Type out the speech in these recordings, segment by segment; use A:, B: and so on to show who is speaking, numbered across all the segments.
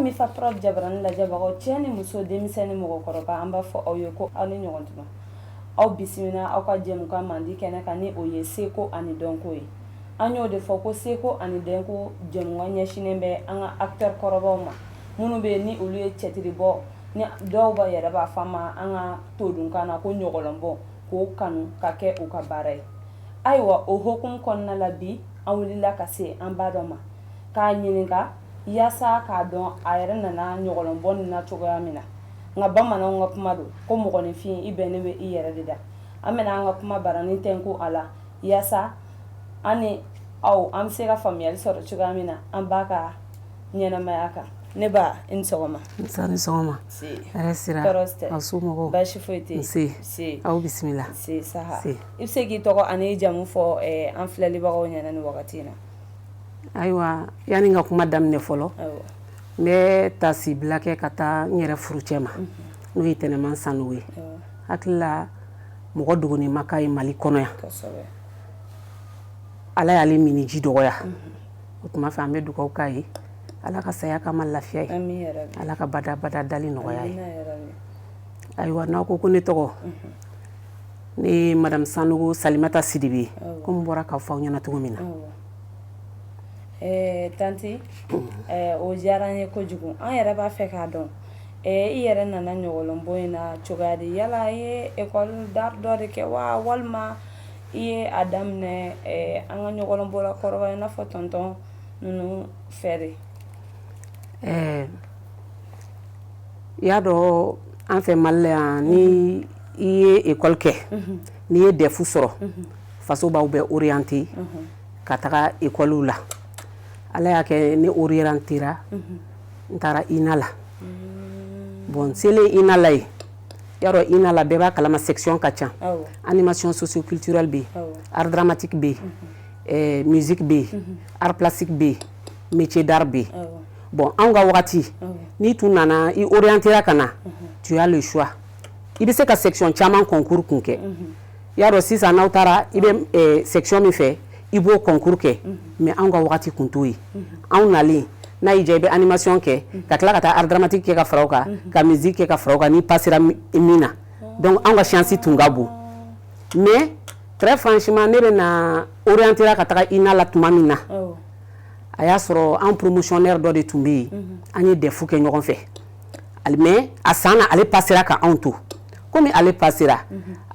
A: mi fa prod jabran la jabago tieni muso demiseni mo koroba amba fo oyo ko ani nyogontuma aw bisimina aw ka jemu ka mandi kene kani oye seko ani donko yi anyo de fo ko seko ani denko jemu wanya shinembe anga acteur koroba ma munu be ni oluye chetiri bo ni dɔw ba yɛrɛ b'a fama an ka todunkan na ko ɲɔgɔlɔnbɔ k'o kanu ka kɛ u ka baara ye ayiwa o hokumu kɔnɔna la bi an wulila ka se an ba dɔ ma k'a ɲininka yaasa k'a dɔn a yɛrɛ nana ɲɔgɔlɔnbɔ nin na cogoya min na nka bamananw ka kuma don ko mɔgɔninfin i bɛnnen bɛ i yɛrɛ de da an bɛna an ka kuma barani tɛnku a la yaasa an ni aw an bɛ se ka faamuyali sɔrɔ cogoya min na an b'a ka ɲɛnamaya kan ne ba in sɔgɔma
B: ni sɔgɔma hɛrɛ sira a somɔgɔw
A: baasi foyi tɛ
B: nse aw bisimila
A: nse saha i bɛ se k'i tɔgɔ ani jamu fɔ an filɛlibagaw ɲɛna ni wagati in na
B: ayiwa yanni n ka kuma daminɛ fɔlɔ n bɛ tasibila kɛ ka taa n yɛrɛ furucɛ ma n'o ye Tɛnɛman Sanogo ye hakili la mɔgɔ dogolen ma k'a ye Mali kɔnɔ yan Ala y'ale mini ji dɔgɔya o tuma fɛ an bɛ dugawu k'a ye Ala ka saya k'a ma lafiya ye Ala ka bada dali nɔgɔya ye ayiwa n'aw ko ne tɔgɔ ne ye Madame Sanogo Salimata Sidibe comme n bɔra k'a fɔ aw ɲɛna cogo min na
A: tanti o diyara n ye kojugu an yɛrɛ b'a fɛ k'a dɔn i yɛrɛ nana ɲɔgɔlɔnbɔ in na cogoya di yala i ye école d'art dɔ de kɛ wa walima i ye a daminɛ an ka ɲɔgɔlɔnbɔla kɔrɔba i n'a fɔ tonton ninnu fɛ de y'a dɔn an fɛ Mali la yan ni i ye école kɛ n'i ye DEF sɔrɔ faso b'aw bɛɛ orienté ka taga école la Ala y'a kɛ ne orientera n taara INA la bon selen INA la ye y'a dɔn INA la bɛɛ b'a kalama section ka ca animation socio-culturelle bɛ yen art dramatique bɛ yen musique bɛ yen art plastique bɛ yen métier d'art bɛ yen bon an ka wagati n'i tun nana i orientera ka na tu as le choix i bɛ se ka section caman concours kun kɛ y'a dɔn sisan n'aw taara i bɛ section min fɛ i b'o concours kɛ mais an ka wagati kun t'o ye anw nalen n'a y'i diya i bɛ animation kɛ ka tila ka taa art dramatique kɛ ka fara o kan ka musique kɛ ka fara o kan n'i passera min na donc an ka chance tun ka bon mais très franchement ne bɛ na orientera ka taga INA la tuma min na a y'a sɔrɔ an promotionnaire dɔ de tun bɛ yen an ye DEF kɛ ɲɔgɔn fɛ mais a san na ale passera ka anw to komi ale passera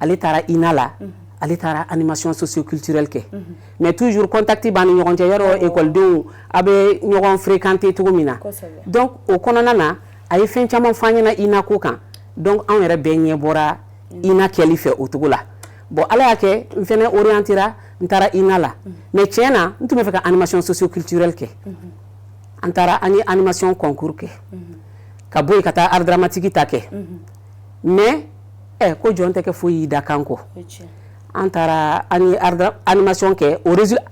A: ale taara INA la ale taara animation socio-culturelle kɛ mais toujours contact b'an ni ɲɔgɔn cɛ yarɔ écoledenw a bɛ ɲɔgɔn fréquenter cogo min na donc o kɔnɔna na a ye fɛn caman f'an ɲɛna INA ko kan donc anw yɛrɛ bɛɛ ɲɛ bɔra INA kɛli fɛ o cogo la bon Ala y'a kɛ n fɛnɛ orientera n taara INA la mais tiɲɛ na n tun bɛ fɛ ka animation socio-culturelle kɛ an taara an ye animation concours kɛ ka bɔ yen ka taa art dramatique ta kɛ mais ko jɔn tɛ kɛ foyi y'i da kan kɔ an taara an ye animation kɛ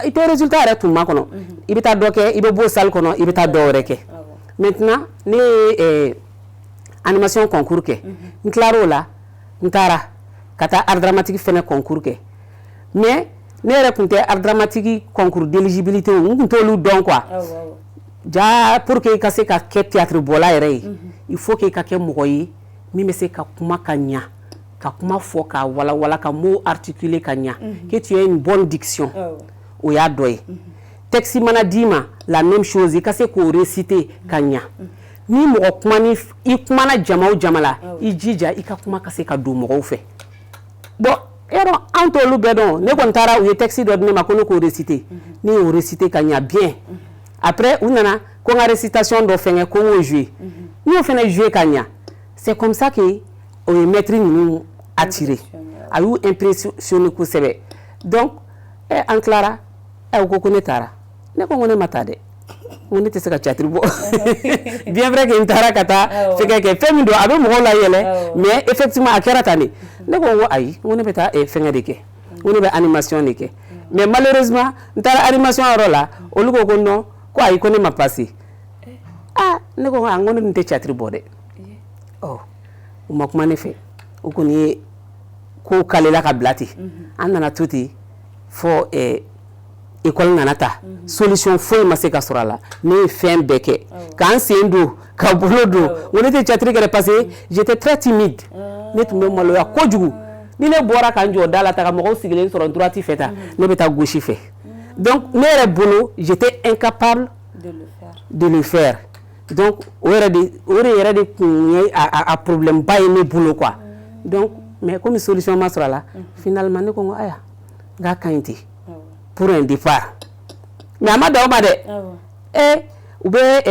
A: i tɛ résultat yɛrɛ tun ma kɔnɔ i bɛ taa dɔ kɛ i bɛ bɔ salle kɔnɔ i bɛ taa dɔ wɛrɛ kɛ maintenant ne ye animation concours kɛ n tilar'o la n taara ka taa art dramatique fɛnɛ concours kɛ mais ne yɛrɛ tun tɛ art dramatique concours d'éligibilité n tun t'olu dɔn quoi ja pour que i ka se ka kɛ théâtre bɔla yɛrɛ ye il faut que i ka kɛ mɔgɔ ye min bɛ se ka kuma ka ɲa ka kuma fɔ ka walawala ka mot articuler ka ɲa que tu aies une bonne diction o y'a dɔ ye texte mana d'i ma la même chose i ka se k'o réciter ka ɲa ni mɔgɔ kumani i kumana jama o jama la i jija i ka kuma ka se ka don mɔgɔw fɛ bon yɔrɔ an t'olu bɛɛ dɔn ne kɔni taara u ye texte dɔ di ne ma ko ne k'o réciter ne y'o réciter ka ɲa bien après u nana ko n ka récitation dɔ fɛngɛ ko n k'o jouer n y'o fɛnɛ jouer ka ɲa c'est comme ça que o ye maître ninnu attiré a y'u impressionné kosɛbɛ donc an tilara u ko ne taara ne ko ne ma taa dɛ ko ne tɛ se ka théâtre bɔ bien vrai que n taara ka taa fɛnkɛ kɛ fɛn min don a bɛ mɔgɔw layɛlɛ mais effectivement a kɛra tan de ne ko ayi ko ne bɛ taa fɛnkɛ de kɛ ko ne bɛ animation de kɛ mais malheureusement n taara animation yɔrɔ la olu ko non ko ayi ko ne ma passé ne ko ko ne tɛ théâtre bɔ dɛ u ma kuma ne fɛ o kɔni ye ko kalela ka bila ten an nana to ten fɔ école nanata solution foyi ma se ka sɔrɔ a la ne ye fɛn bɛɛ kɛ k'an sen don ka bolo don o ne tɛ cɛtiri kɛ parce que j'étais très timide ne tun bɛ maloya kojugu ni ne bɔra ka n jɔ da la ta ka mɔgɔw sigilen sɔrɔ droite fɛ ta ne bɛ taa gauche fɛ donc ne yɛrɛ bolo j'étais incapable de le faire donc o yɛrɛ de kun ye a problème ba ye ne bolo quoi donc mais comme solution ma sɔrɔ a la finalement ne ko n ko aya n k'a ka ɲi ten pour un départ mais a ma dan o ma dɛ u bɛ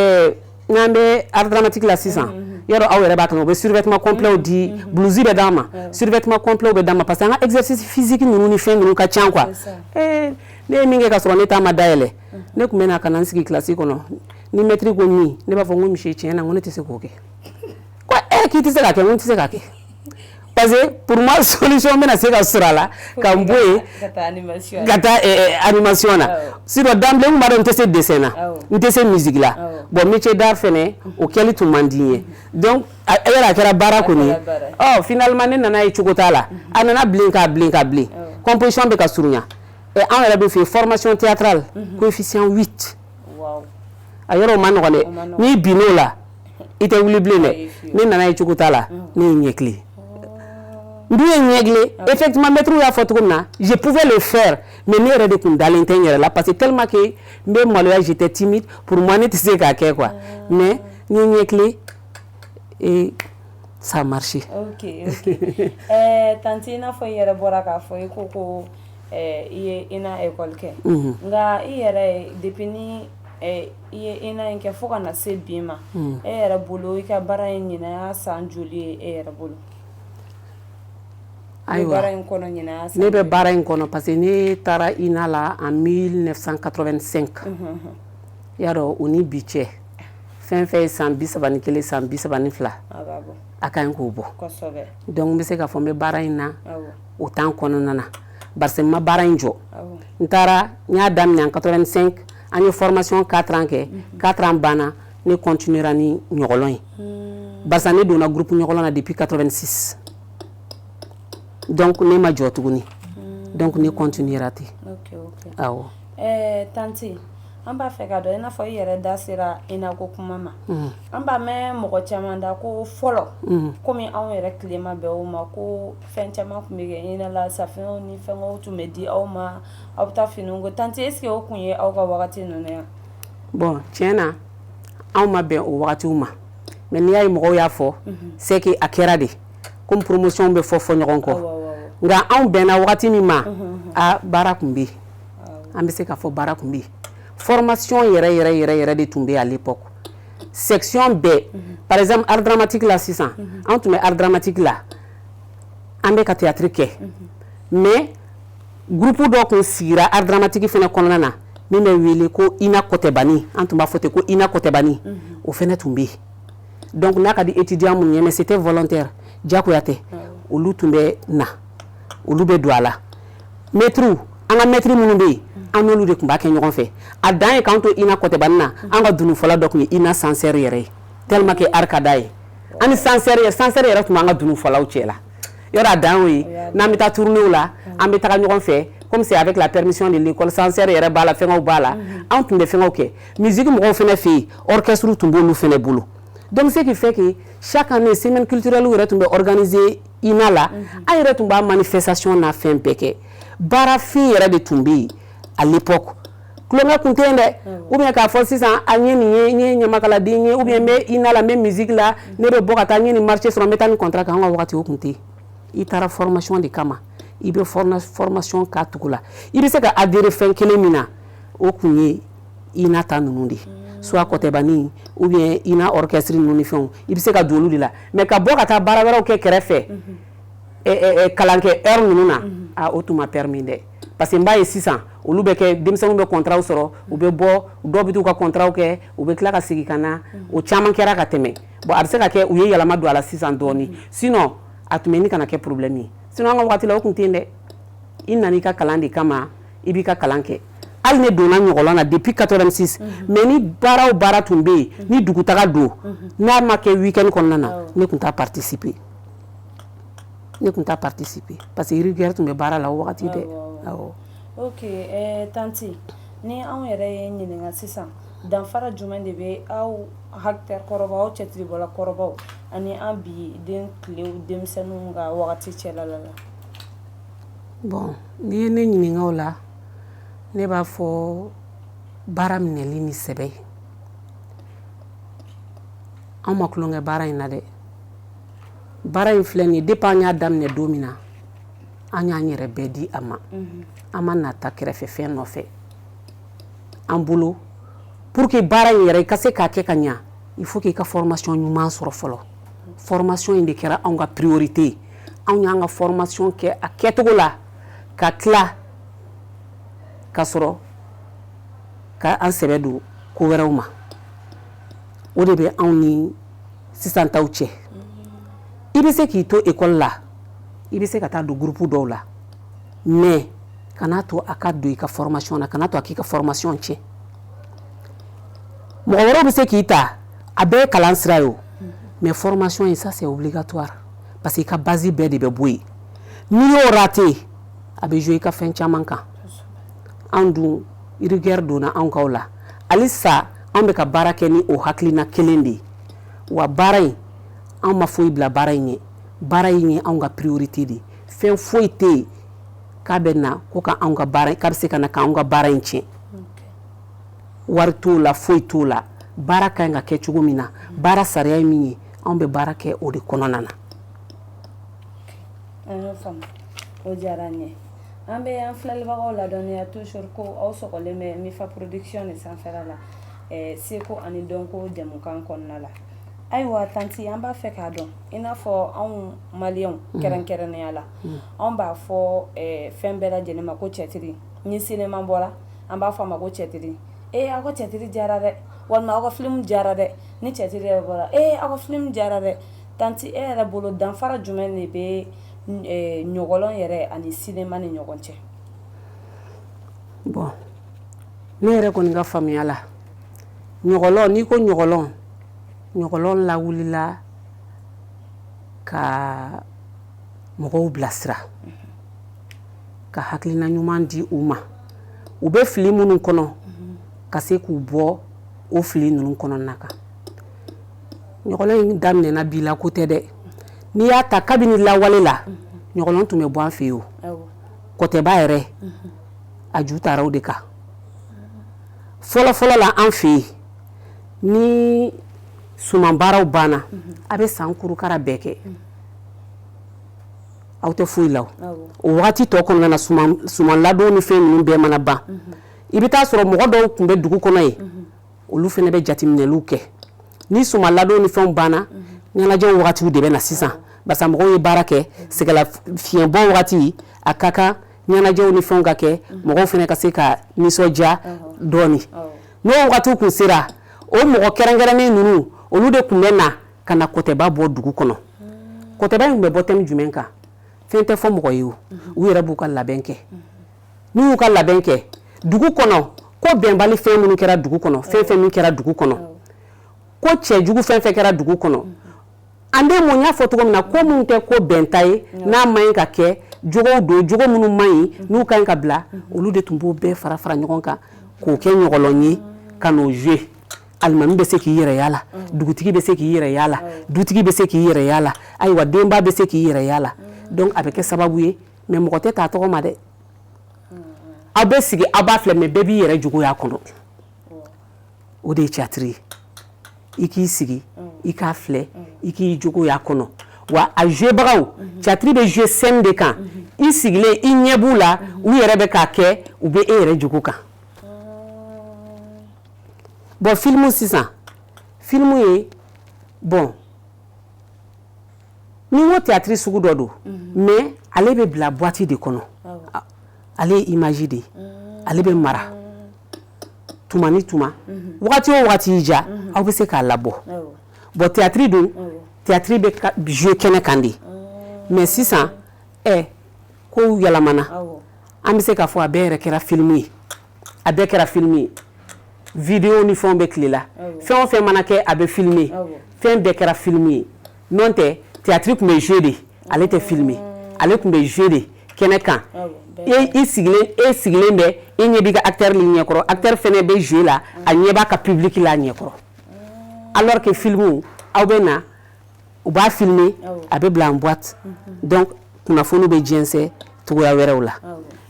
A: n'an bɛ art dramatique la sisan yɔrɔ aw yɛrɛ b'a kalama u bɛ survêtement complet di blouse bɛ d'an ma survêtement complet bɛ d'an ma parce que an ka exercice physique ninnu ni fɛn ninnu ka ca quoi ne ye min kɛ ka sɔrɔ ne ta ma dayɛlɛ ne tun bɛ na ka na n sigi classe kɔnɔ ni maître ko min ne b'a fɔ n ko monsieur tiɲɛ na n ko ne tɛ se k'o kɛ ko k'i tɛ se k'a kɛ n ko n tɛ se k'a kɛ parce que pour moi solution bɛna se ka sɔrɔ a la ka n bɔ yen ka taa animation na sinon d'emblée n b'a dɔn n tɛ se dessin na n tɛ se musique la bon métier d'art fɛnɛ o kɛli tun man di n ye donc yɛrɛ a kɛra baara kɔni ye finalement ne nana ye cogo t'a la a nana bilen ka bilen composition bɛ ka surunya an yɛrɛ bɛ fɛ formation théâtrale coefficient 8 a yɔrɔ ma nɔgɔn dɛ n'i binn'o la i tɛ wuli bilen dɛ ne nana ye cogo t'a la ne ye ɲɛkile ndu ye ɲɛkile effectivement maître y'a fɔ cogo min na je pouvais le faire mais ne yɛrɛ de tun dalen tɛ n yɛrɛ la parce que tellement que n bɛ maloya j'étais timide pour moi ne tɛ se k'a kɛ quoi mais n ye ɲɛkile et ça a marché.
B: Ok. Tanti i n'a fɔ i yɛrɛ bɔra k'a fɔ i ko i ye INA école kɛ nka i yɛrɛ depuis ni i ye INA in kɛ fo ka na se bi ma e yɛrɛ bolo i ka baara in ɲinɛ san joli ye e yɛrɛ bolo?
A: Ayiwa ne bɛ baara in kɔnɔ parce que ne taara INA la en 1985 y'a dɔn o ni bi cɛ fɛn fɛn ye san 31 san 32 a ka ɲi k'o bɔ donc n bɛ se k'a fɔ n bɛ baara in na o temps kɔnɔna na parce que n ma baara in jɔ n taara n y'a daminɛ en 85 an ye formation 4 ans kɛ 4 ans banna ne continuera ni ɲɔgɔlɔn ye parce que ne donna groupe ɲɔgɔlɔn na depuis 86 donc ne ma jɔ tuguni donc ne continuera ten awɔ
B: tanti an b'a fɛ ka dɔn i n'a fɔ i yɛrɛ da sera INA ko kuma ma an b'a mɛn mɔgɔ caman da ko fɔlɔ komi anw yɛrɛ tilema bɛɛ o ma ko fɛn caman tun bɛ kɛ INA la safinɛw ni fɛngɛw tun bɛ di aw ma aw bɛ taa finiw ko tanti est-ce que o kun ye aw ka wagati ninnu yan?
A: bon tiɲɛ na anw ma bɛn o wagatiw ma mais n'i y'a ye mɔgɔw y'a fɔ c'est que a kɛra de comme promotion bɛ fɔ ɲɔgɔn kɔ nka anw bɛnna wagati min ma baara tun bɛ yen an bɛ se k'a fɔ baara tun bɛ yen formation yɛrɛ de tun bɛ à l'époque section bɛɛ par exemple art dramatique la sisan an tun bɛ art dramatique la an bɛ ka théâtre kɛ mais groupe dɔ tun sigira art dramatique fɛnɛ kɔnɔna na min bɛ wele ko INA kɔtɛbani an tun b'a fɔ ten ko INA kɔtɛbani o fɛnɛ tun bɛ yen donc n'a ka di étudiant minnu ye mais c'était volontaire diyagoya tɛ olu tun bɛ na olu bɛ don a la maître an ka maître minnu bɛ yen an n'olu de tun b'a kɛ ɲɔgɔn fɛ a dan ye k'an to INA kɔtɛbani na an ka dunu fɔlɔ dɔ tun ye INA Sancerre yɛrɛ ye tellement que art ka d'a ye an ni Sancerre yɛrɛ tun b'an ka dunu fɔlɔw cɛ la yɔrɔ a dan y'o ye n'an bɛ taa tourner la an bɛ taga ɲɔgɔn fɛ comme c'est avec la permission de l'école Sancerre yɛrɛ b'a la fɛngɛw b'a la an tun bɛ fɛngɛw kɛ musique mɔgɔw fɛnɛ fɛ yen orchestre tun b'olu fɛnɛ bolo donc ce qui fait que chaque année semaine culturelle yɛrɛ tun bɛ organiser INA la an yɛrɛ tun b'a manifestation na fɛn bɛɛ kɛ baarafin yɛrɛ de tun bɛ yen à l'époque kulonkɛ kun tɛ yen dɛ ou bien k'a fɔ sisan a ɲɛ nin ye n ye ɲamakaladen ye ou bien n bɛ INA la n bɛ musique la ne bɛ bɔ ka taa n ye nin marché sɔrɔ n bɛ taa nin contrat kan an ka wagati o kun tɛ yen i taara formation de kama i bɛ formation k'a tugu la i bɛ se ka adhérer fɛn kelen min na o kun ye INA ta ninnu de soit kɔtɛbani ou bien INA orchestre ninnu ni fɛnw i bɛ se ka don olu de la mais ka bɔ ka taa baara wɛrɛw kɛ kɛrɛfɛ kalan kɛ heure ninnu na o tun ma permis dɛ parce que n b'a ye sisan olu bɛ kɛ denmisɛnninw bɛ contrat sɔrɔ u bɛ bɔ dɔw bɛ t'u ka contrat kɛ u bɛ tila ka segin ka na o caman kɛra ka tɛmɛ bon a bɛ se ka kɛ u ye yɛlɛma don a la sisan dɔɔni sinon a tun bɛ nin kana kɛ problème ye sinon an ka wagati la o tun tɛ yen dɛ i nana i ka kalan de kama i b'i ka kalan kɛ hali ne donna ɲɔgɔnlɔn na depuis 86 mais ni baara o baara tun bɛ yen ni dugutaga don n'a ma kɛ week-end kɔnɔna na ne tun t'a participer parce que rigueur tun bɛ baara la o wagati dɛ
B: ok tanti
C: ni anw yɛrɛ ye ɲininka sisan danfara jumɛn de bɛ aw acteur kɔrɔbaw aw cɛtiribɔla kɔrɔbaw ani an bi den tilew denmisɛnninw ka wagati cɛla la
B: bon ni ye ne ɲininka o la ne b'a fɔ baara minɛli ni sɛbɛ an ma tulonkɛ baara in na dɛ baara in filɛ nin ye depuis an y'a daminɛ don min na an y'an yɛrɛ bɛɛ di a ma an ma nata kɛrɛfɛ fɛn nɔfɛ an bolo pour que baara in yɛrɛ i ka se k'a kɛ ka ɲa il faut k'i ka formation ɲuman sɔrɔ fɔlɔ formation in de kɛra anw ka priorité ye anw y'an ka formation kɛ a kɛcogo la ka tila ka sɔrɔ ka an sɛbɛ don ko wɛrɛw ma o de bɛ anw ni sisan taw cɛ i bɛ se k'i to école la i bɛ se ka taa don groupe dɔw la mais kana to a ka don i ka formation na kana to a k'i ka formation tiɲɛ mɔgɔ wɛrɛw bɛ se k'i ta a bɛɛ ye kalan sira ye o mais formation in ça c'est obligatoire parce que i ka base bɛɛ de bɛ bɔ yen n'i y'o raté a bɛ jouer i ka fɛn caman kan anw dun rigueur donna anw kaw la halisa anw bɛ ka baara kɛ ni o hakilina kelen de ye wa baara in anw ma foyi bila baara in ye baara in ye anw ka priorité de ye fɛn foyi tɛ yen k'a bɛ na ko ka anw ka baara k'a bɛ se ka na k'anw ka baara in tiɲɛ wari t'o la foyi t'o la baara ka ɲi ka kɛ cogo min na baara sariya ye min ye anw bɛ baara kɛ o de kɔnɔna na
C: an y'o faamu o diyara n ye an bɛ an filɛlibagaw ladɔnniya toujours ko aw sɔgɔlen bɛ Mifa Production de sanfɛla la seko ani dɔnko jamukan kɔnɔna la ayiwa tanti an b'a fɛ k'a dɔn i n'a fɔ anw maliyɛnw kɛrɛnkɛrɛnnenya la anw b'a fɔ fɛn bɛɛ lajɛlen ma ko cɛtiri ni cinéma bɔra an b'a fɔ a ma ko cɛtiri aw ka cɛtiri diyara dɛ walima aw ka film diyara dɛ ni cɛtiri yɛrɛ bɔra aw ka film diyara dɛ tanti e yɛrɛ bolo danfara jumɛn de bɛ ɲɔgɔlɔn yɛrɛ ani cinéma ni ɲɔgɔn cɛ
B: bon ne yɛrɛ kɔni ka faamuya la ɲɔgɔlɔn n'i ko ɲɔgɔlɔn lawulila ka mɔgɔw bilasira ka hakilina ɲuman di u ma u bɛ fili minnu kɔnɔ ka se k'u bɔ o fili ninnu kɔnɔna kan ɲɔgɔlɔn in daminɛna bi la ko tɛ dɛ n'i y'a ta kabini lawale la ɲɔgɔlɔn tun bɛ bɔ an fɛ yen o kɔtɛba yɛrɛ a ju taara o de kan fɔlɔ la an fɛ yen ni suman baaraw banna a bɛ san kurukara bɛɛ kɛ aw tɛ foyi la o wagati tɔ kɔnɔna na suman ladon ni fɛn ninnu bɛɛ mana ban i bɛ taa sɔrɔ mɔgɔ dɔw tun bɛ dugu kɔnɔ yen olu fana bɛ jateminɛliw kɛ ni suman ladon ni fɛnw banna ɲɛnajɛw wagatiw de bɛ na sisan basa mɔgɔw ye baara kɛ sɛgɛla fiɲɛbɔ wagati a ka kan ɲɛnajɛw ni fɛnw ka kɛ mɔgɔw fana ka se ka nisɔndiya dɔɔni n'o wagatiw kun sera o mɔgɔ kɛrɛnkɛrɛnnen ninnu olu de tun bɛ na ka na kɔtɛba bɔ dugu kɔnɔ kɔtɛba in bɛ bɔ thème jumɛn kan fɛn tɛ fɔ mɔgɔ ye o u yɛrɛ b'u ka labɛn kɛ n'u y'u ka labɛn kɛ dugu kɔnɔ ko bɛnbali fɛn minnu kɛra dugu kɔnɔ fɛn min kɛra dugu kɔnɔ ko cɛjugu fɛn kɛra dugu kɔnɔ an bɛ mun y'a fɔ cogo min na ko minnu tɛ ko bɛnta ye n'a ma ɲi ka kɛ jogow don jogo minnu ma ɲi n'u ka ɲi ka bila olu de tun b'o bɛɛ fara ɲɔgɔn kan k'o kɛ ɲɔgɔlɔn ye ka n'o jouer alimami bɛ se k'i yɛrɛ y'a la dugutigi bɛ se k'i yɛrɛ y'a la dutigi bɛ se k'i yɛrɛ y'a la ayiwa denba bɛ se k'i yɛrɛ y'a la donc a bɛ kɛ sababu ye mais mɔgɔ tɛ t'a tɔgɔ ma dɛ aw bɛ sigi aw b'a filɛ mais bɛɛ b'i yɛrɛ jogoya kɔnɔ o de ye théâtre ye i k'i sigi i k'a filɛ i k'i jogoya kɔnɔ wa a jouer bagaw théâtre bɛ jouer scène de kan i sigilen i ɲɛ b'u la u yɛrɛ bɛ k'a kɛ u bɛ e yɛrɛ jogo kan bon film sisan film ye bon ni ko théâtre sugu dɔ don mais ale bɛ bila boîte de kɔnɔ ale ye image de ye ale bɛ mara tuma ni tuma wagati o wagati y'i diya aw bɛ se k'a labɔ bon théâtre dun théâtre bɛ jouer kɛnɛ kan de mais sisan kow yɛlɛmana an bɛ se k'a fɔ a bɛɛ yɛrɛ kɛra film ye a bɛɛ kɛra film ye vidéo ni fɛnw bɛ tile la fɛn o fɛn mana kɛ a bɛ filmer fɛn bɛɛ kɛra film ye n'o tɛ théâtre tun bɛ jouer de ale tɛ filmer ale tun bɛ jouer de kɛnɛ kan
A: e sigilen bɛ e ɲɛ b'i ka acteur li ɲɛkɔrɔ acteur fɛnɛ bɛ jouer la a ɲɛ b'a ka public la ɲɛkɔrɔ alors que film aw bɛ na u b'a filmer a bɛ bila en boîte donc kunnafoni bɛ jɛnsɛ cogoya wɛrɛw la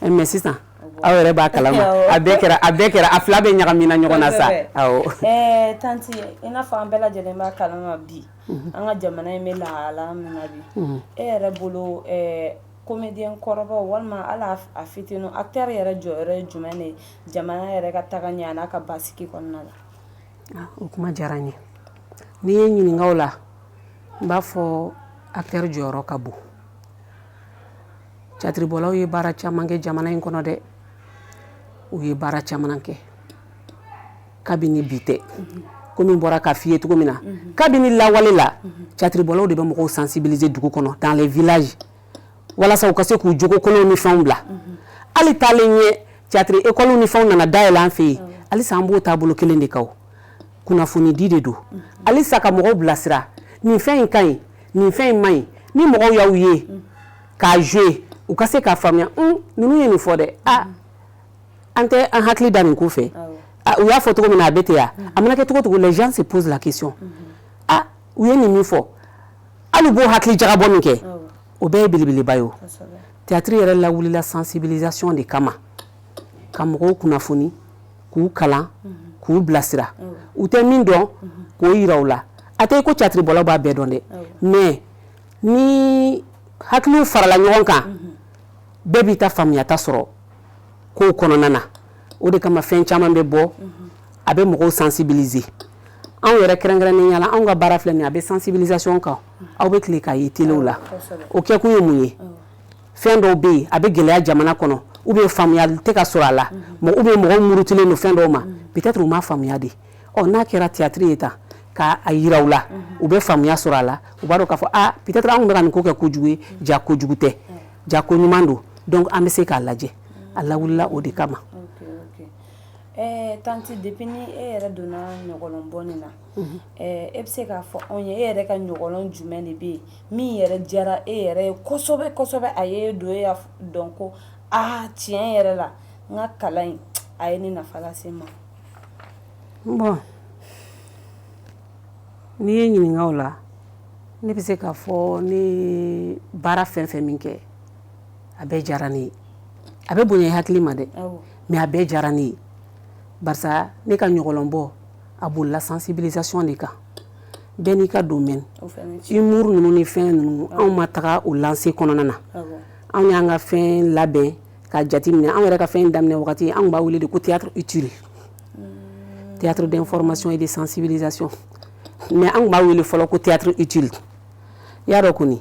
A: mais sisan aw yɛrɛ b'a kalama a bɛɛ kɛra a fila bɛ ɲagamina ɲɔgɔn na sa awɔ
C: tanti i n'a fɔ an bɛɛ lajɛlen b'a kalama bi an ka jamana in bɛ lahala min na bi e yɛrɛ bolo comédien kɔrɔbaw walima ala a fitinin acteur yɛrɛ jɔyɔrɔ ye jumɛn de jamana yɛrɛ ka taga ɲɛ n'a ka basigi kɔnɔna la
A: o kuma diyara n ye n'i ye ɲininka o la n b'a fɔ acteur jɔyɔrɔ ka bon catiribɔlaw ye baara caman kɛ jamana in kɔnɔ dɛ u ye baara caman kɛ kabini bi tɛ komi bɔra k'a f'i ye cogo min na kabini lawale la catiribɔlaw de bɛ mɔgɔw sensibiliser dugu kɔnɔ dans les villages walasa u ka se k'u jogo kɔnɔw ni fɛnw bila hali taalen ɲɛ théâtre école ni fɛnw nana dayɛlɛ an fɛ yen halisa an b'o taabolo kelen de kan kunnafoni di de don halisa ka mɔgɔw bilasira nin fɛn in ka ɲi nin fɛn in man ɲi ni mɔgɔw y'aw ye k'a jouer u ka se k'a faamuya ninnu ye nin fɔ dɛ an tɛ an hakili da nin ko fɛ u y'a fɔ cogo min na a bɛ ten a mana kɛ cogo cogo les gens se posent la question u ye nin min fɔ hali u b'o hakili jagabɔ min kɛ o bɛɛ ye belebeleba ye o théâtre yɛrɛ lawulila sensibilisation de kama ka mɔgɔw kunnafoni k'u kalan k'u bilasira u tɛ min dɔn k'o yira u la a tɛ ko catiribɔlaw b'a bɛɛ dɔn dɛ mais ni hakiliw farala ɲɔgɔn kan bɛɛ b'i ta faamuyata sɔrɔ kow kɔnɔna na o de kama fɛn caman bɛ bɔ a bɛ mɔgɔw sensibiliser anw yɛrɛ kɛrɛnkɛrɛnnenya la anw ka baara filɛ nin a bɛ sensibilisation kan aw bɛ tile k'a ye telew la o kɛkun ye mun ye fɛn dɔw bɛ yen a bɛ gɛlɛya jamana kɔnɔ ou bien faamuyali tɛ ka sɔrɔ a la ou bien mɔgɔw murutilen don fɛn dɔw ma peut-être u ma faamuya de n'a kɛra théâtre ye tan k'a yira u la u bɛ faamuya sɔrɔ a la u b'a dɔn k'a fɔ peut-être anw bɛ ka nin ko kɛ kojugu ye ja kojugu tɛ ja ko ɲuman don donc an bɛ se k'a lajɛ a lawulila o de kama.
C: Tanti depuis ni e yɛrɛ donna ɲɔgɔlɔn bɔnni na e bɛ se k'a fɔ anw ye e yɛrɛ ka ɲɔgɔlɔn jumɛn de bɛ yen min yɛrɛ diyara e yɛrɛ ye kosɛbɛ kosɛbɛ a ye don e y'a dɔn ko tiɲɛ yɛrɛ la n ka kalan in a ye ni nafa lase n ma.
A: Bon n'i ye ɲininka o la ne bɛ se k'a fɔ ne baara fɛn fɛn min kɛ a bɛɛ diyara ne ye a bɛ bonya i hakili ma dɛ mais a bɛɛ diyara ne ye. Barisa ne ka ɲɔgɔlɔnbɔ a bolila sensibilisation de kan bɛɛ n'i ka domaine humour ninnu ni fɛn ninnu anw ma taga o lancer kɔnɔna na anw y'an ka fɛn labɛn ka jateminɛ anw yɛrɛ ka fɛn daminɛ wagati anw b'a wele de ko théâtre utile théâtre d'information et de sensibilisation mais anw b'a wele fɔlɔ ko théâtre utile i y'a dɔn kɔni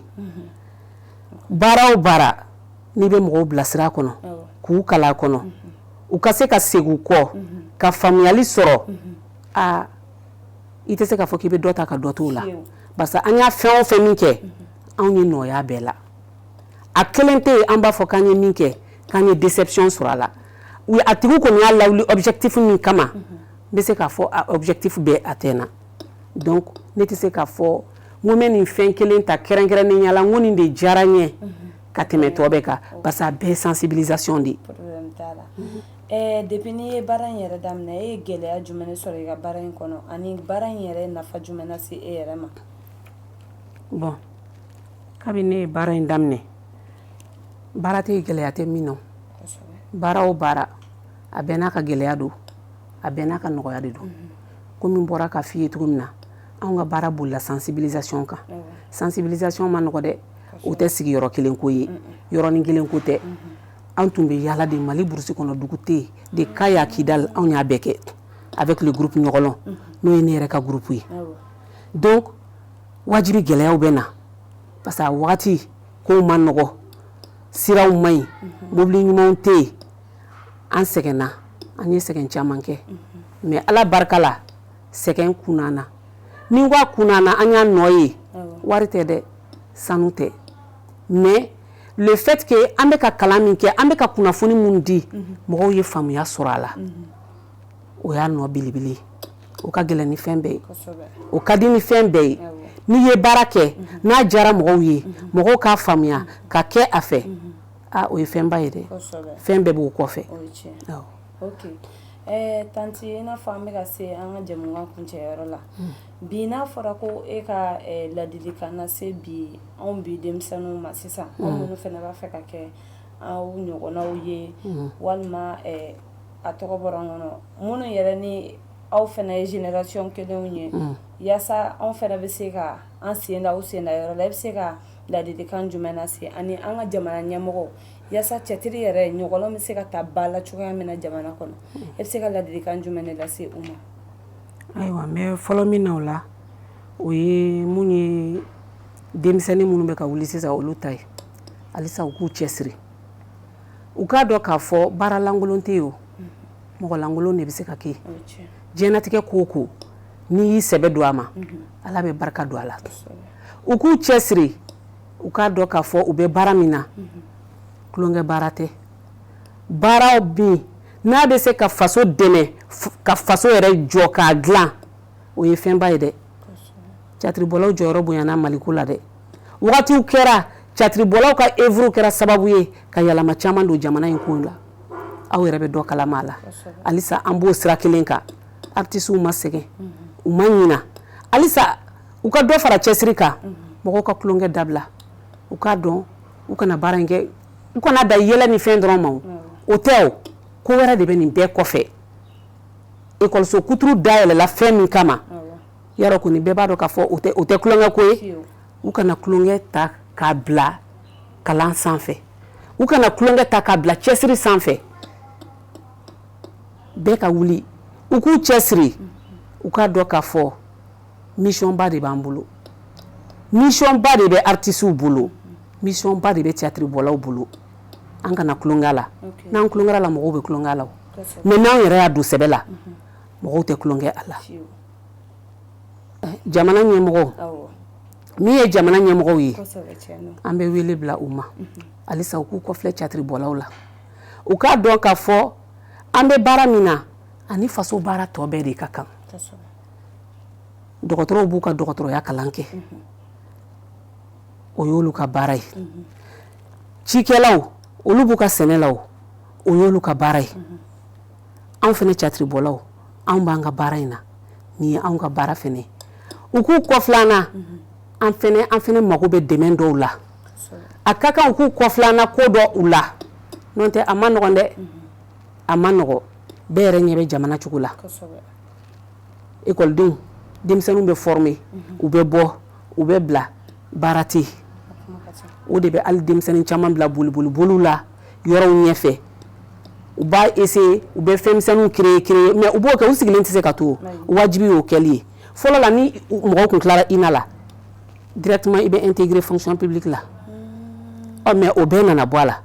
A: baara o baara n'i bɛ mɔgɔw bilasira kɔnɔ k'u kala a kɔnɔ u ka se ka segin u kɔ ka faamuyali sɔrɔ i tɛ se k'a fɔ k'i bɛ dɔ ta ka dɔ t'o la parce que an y'a fɛn o fɛn min kɛ anw ye nɔya bɛɛ la a kelen tɛ yen an b'a fɔ k'an ye min kɛ k'an ye déception sɔrɔ a la a tigi kɔni y'a lawuli objectif min kama n bɛ se k'a fɔ objectif bɛɛ atteindre donc ne tɛ se k'a fɔ n ko n bɛ nin fɛn kelen ta kɛrɛnkɛrɛnnenya la n ko nin de diyara n ye ka tɛmɛ tɔ bɛɛ kan parce que a bɛɛ ye sensibilisation de ye.
C: Depuis ni ye baara in yɛrɛ daminɛ e ye gɛlɛya jumɛn de sɔrɔ i ka baara in kɔnɔ ani baara in yɛrɛ nafa jumɛn lase e yɛrɛ ma.
A: Bon kabini ne ye baara in daminɛ baara tɛ gɛlɛya tɛ min na baara o baara a bɛɛ n'a ka gɛlɛya don a bɛɛ n'a ka nɔgɔya de don komi n bɔra k'a f'i ye cogo min na anw ka baara bolila sensibilisation kan sensibilisation ma nɔgɔ dɛ o tɛ sigi yɔrɔ kelen ko ye yɔrɔnin kelen ko tɛ anw tun bɛ yaala de Mali burusi kɔnɔ dugu tɛ yen de Kaya Kidal anw y'a bɛɛ kɛ avec le groupe ɲɔgɔlɔn n'o ye ne yɛrɛ ka groupe ye donc wajibi gɛlɛyaw bɛ na parce que a wagati kow ma nɔgɔ siraw man ɲi mobili ɲumanw tɛ yen an sɛgɛnna an ye sɛgɛn caman kɛ mais Ala barika la sɛgɛn kunnana ni n ko a kunnana an y'a nɔ ye wari tɛ dɛ sanu tɛ mais le fait que an bɛ ka kalan min kɛ an bɛ ka kunnafoni mun di mɔgɔw ye faamuya sɔrɔ a la o y'a nɔ belebele o ka gɛlɛn ni fɛn bɛɛ ye o ka di ni fɛn bɛɛ ye n'i ye baara kɛ n'a diyara mɔgɔw ye mɔgɔw k'a faamuya ka kɛ a fɛ o ye fɛnba ye dɛ fɛn bɛɛ b'o kɔfɛ
C: ok tanti ina fɔ an bɛ ka se an ka jamukan kuncɛyɔrɔ la bi n'a fɔra ko e ka ladilikan na se bi anw bi denmisɛnninw ma sisan anw minnu fana b'a fɛ ka kɛ aw ɲɔgɔnnaw ye walima a tɔgɔ bɔra an kɔnɔ minnu yɛrɛ ni aw fana ye génération kelenw ye yaasa anw fana bɛ se ka an sen da aw sen da yɔrɔ la e bɛ se ka ladilikan jumɛn lase ani an ka jamana ɲɛmɔgɔw yaasa cɛtiri yɛrɛ ɲɔgɔnlɔn bɛ se ka ta ba la cogoya min na jamana kɔnɔ e bɛ se ka ladilikan jumɛn de lase u ma
A: ayiwa n bɛ fɔlɔ min na o la o ye mun ye denmisɛnnin minnu bɛ ka wuli sisan olu ta ye halisa u k'u cɛsiri u k'a dɔn k'a fɔ baara lankolon tɛ yen o mɔgɔ lankolon de bɛ se ka kɛ diɲɛlatigɛ ko o ko n'i y'i sɛbɛ don a ma Ala bɛ barika don a la u k'u cɛsiri u k'a dɔn k'a fɔ u bɛ baara min na kulonkɛ baara tɛ baaraw bin n'a bɛ se ka faso dɛmɛ ka faso yɛrɛ jɔ k'a dilan o ye fɛnba ye dɛ catiribɔlaw jɔyɔrɔ bonyana Maliko la dɛ wagatiw kɛra catiribɔlaw ka œuvre kɛra sababu ye ka yɛlɛma caman don jamana in ko la aw yɛrɛ bɛ dɔ kalama a la halisa an b'o sira kelen kan artistes ma sɛgɛn u ma ɲina halisa u ka dɔ fara cɛsiri kan mɔgɔw ka kulonkɛ dabila u k'a dɔn u kana baara in kɛ u kana da yɛlɛ ni fɛn dɔrɔn ma o tɛ o ko wɛrɛ de bɛ nin bɛɛ kɔfɛ école kuturu dayɛlɛla fɛn min kama yarɔ kɔni bɛɛ b'a dɔn k'a fɔ o tɛ kulonkɛ ko ye u kana kulonkɛ ta k'a bila kalan sanfɛ u kana kulonkɛ ta k'a bila cɛsiri sanfɛ bɛɛ ka wuli u k'u cɛsiri u k'a dɔn k'a fɔ mission ba de b'an bolo mission ba de bɛ artistes bolo mission ba de bɛ théâtre-bɔlaw bolo an kana kulonkɛ la n'an kulonkɛra la mɔgɔw bɛ kulonkɛ la mais n'an yɛrɛ y'a don sɛbɛ la mɔgɔw tɛ kulonkɛ a la jamana ɲɛmɔgɔw min ye jamana ɲɛmɔgɔw ye an bɛ wele bila u ma halisa u k'u kɔfilɛ théâtre-bɔlaw la u k'a dɔn k'a fɔ an bɛ baara min na ani faso baara tɔ bɛɛ de ka kan dɔgɔtɔrɔw b'u ka dɔgɔtɔrɔya kalan kɛ o y'olu ka baara ye cikɛlaw olu b'u ka sɛnɛ la o y'olu ka baara ye anw fɛnɛ théâtre-bɔlaw anw b'an ka baara in na nin ye anw ka baara fɛnɛ u k'u kɔfilɛ an na an fɛnɛ mago bɛ dɛmɛ dɔw la a ka kan u k'u kɔfilɛ an na ko dɔ u la n'o tɛ a ma nɔgɔn dɛ a ma nɔgɔn bɛɛ yɛrɛ ɲɛ bɛ jamana cogo la écoledenw denmisɛnninw bɛ former u bɛ bɔ u bɛ bila baara tɛ o de bɛ hali denmisɛnnin caman bila boliw la yɔrɔw ɲɛfɛ u b'a essayer u bɛ fɛnmisɛnninw créer mais u b'o kɛ u sigilen tɛ se ka to o wajibi y'o kɛli ye fɔlɔ la ni mɔgɔw kun tilara INA la directement i bɛ intégrer fonction publique la mais o bɛɛ nana bɔ a la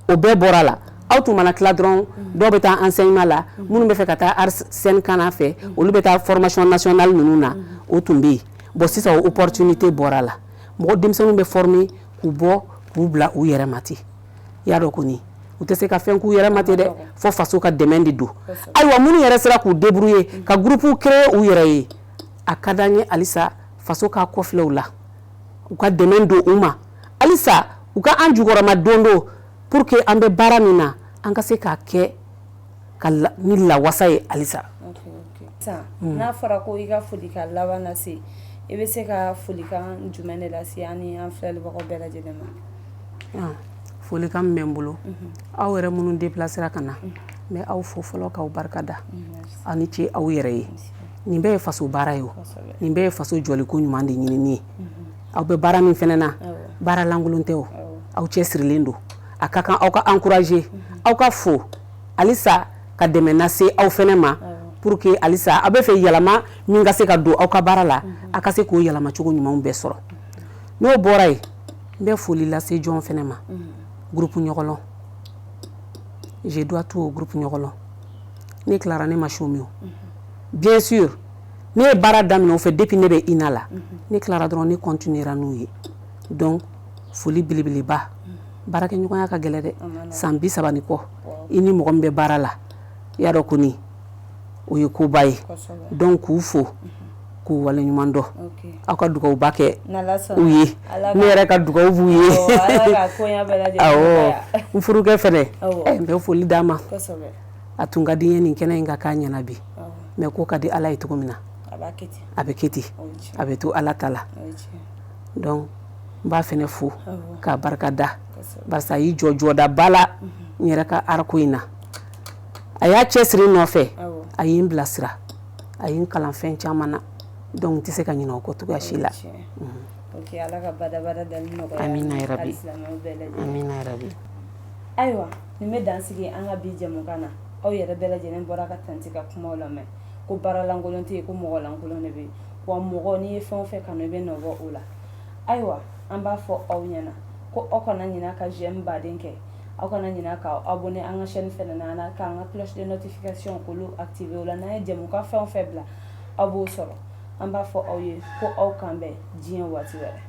A: o bɛɛ bɔra la aw tun mana tila dɔrɔn dɔw bɛ taa enseignement la minnu bɛ fɛ ka taa arts scène kana fɛ olu bɛ taa formation nationale ninnu na o tun bɛ yen bon sisan o opportunité bɔra la mɔgɔ denmisɛnninw bɛ former k'u bɔ k'u bila u yɛrɛ ma ten i y'a dɔn kɔni u tɛ se ka fɛn k'u yɛrɛ ma ten dɛ fo faso ka dɛmɛ de don ayiwa minnu yɛrɛ sera k'u débrouiller ka groupe créer u yɛrɛ ye a ka d'an ye halisa faso k'a kɔfilɛ u la u ka dɛmɛ don u ma halisa u ka an jukɔrɔma don pour que an bɛ baara min na an ka se k'a kɛ ni lawasa ye halisa
C: n'a fɔra ko i ka folikan laban lase i bɛ se ka folikan jumɛn de lase ani an filɛlibagaw bɛɛ lajɛlen ma
A: folikan min bɛ n bolo aw yɛrɛ minnu déplacera ka na n bɛ aw fo fɔlɔ k'aw barika da aw ni ce aw yɛrɛ ye nin bɛɛ ye faso baara ye o nin bɛɛ ye faso jɔliko ɲuman de ɲinini ye aw bɛ baara min fɛnɛ na baara lankolon tɛ o aw cɛsirilen don a ka kan aw ka encourager aw ka fo halisa ka dɛmɛ lase aw fɛnɛ ma pour que halisa aw bɛ fɛ yɛlɛma min ka se ka don aw ka baara la a ka se k'o yɛlɛma cogo ɲumanw bɛɛ sɔrɔ n'o bɔra yen n bɛ foli lase jɔn fɛnɛ ma groupe ɲɔgɔlɔn je dois tout au groupe ɲɔgɔlɔn ne tilara ne ma chômer o bien sûr ne ye baara daminɛ o fɛ depuis ne bɛ INA la ne tilara dɔrɔn ne continuera n'u ye donc foli belebeleba baarakɛɲɔgɔnya ka gɛlɛ dɛ san 30 ni kɔ i ni mɔgɔ min bɛ baara la i y'a dɔn kɔni o ye koba ye donc k'u fo
B: k'u wale ɲuman dɔn aw ka dugawu ba kɛ u ye ne yɛrɛ ka dugawu b'u ye n furukɛ fɛnɛ n bɛ foli d'a ma a tun ka di n ye nin kɛnɛ in ka k'a ɲɛna bi mais ko ka di Ala ye cogo min na a bɛ kɛ ten a bɛ to Ala ta la donc n b'a fɛnɛ fo k'a barika da barisa a y'i jɔ jɔdaba la n yɛrɛ ka ariko in na a y'a cɛsiri nɔfɛ a ye n bilasira a ye n kalan fɛn caman na donc n tɛ se ka ɲinɛ o kɔ cogoya si la
C: Ala ka badabada dali nɔgɔya
B: amina yarabi
C: alisilamɛw bɛɛ lajɛlen
B: amina yarabi
C: ayiwa nin bɛ dansigi an ka bi jɛmukan na aw yɛrɛ bɛɛ lajɛlen bɔra ka tanti ka kumaw lamɛn ko baara lankolon tɛ yen ko mɔgɔ lankolon de bɛ yen wa mɔgɔ n'i ye fɛn o fɛn kanu i bɛ nɔbɔ o la ayiwa an b'a fɔ aw ɲɛna ko aw kana ɲinɛ ka j'aime baden kɛ aw kana ɲinɛ ka abonné an ka chaîne fɛnɛ na k'an ka cloche de notification k'olu activer o la n'an ye jɛmukan fɛn o fɛn bila aw b'o sɔrɔ an b'a fɔ aw ye ko aw kan bɛn diɲɛ waati wɛrɛ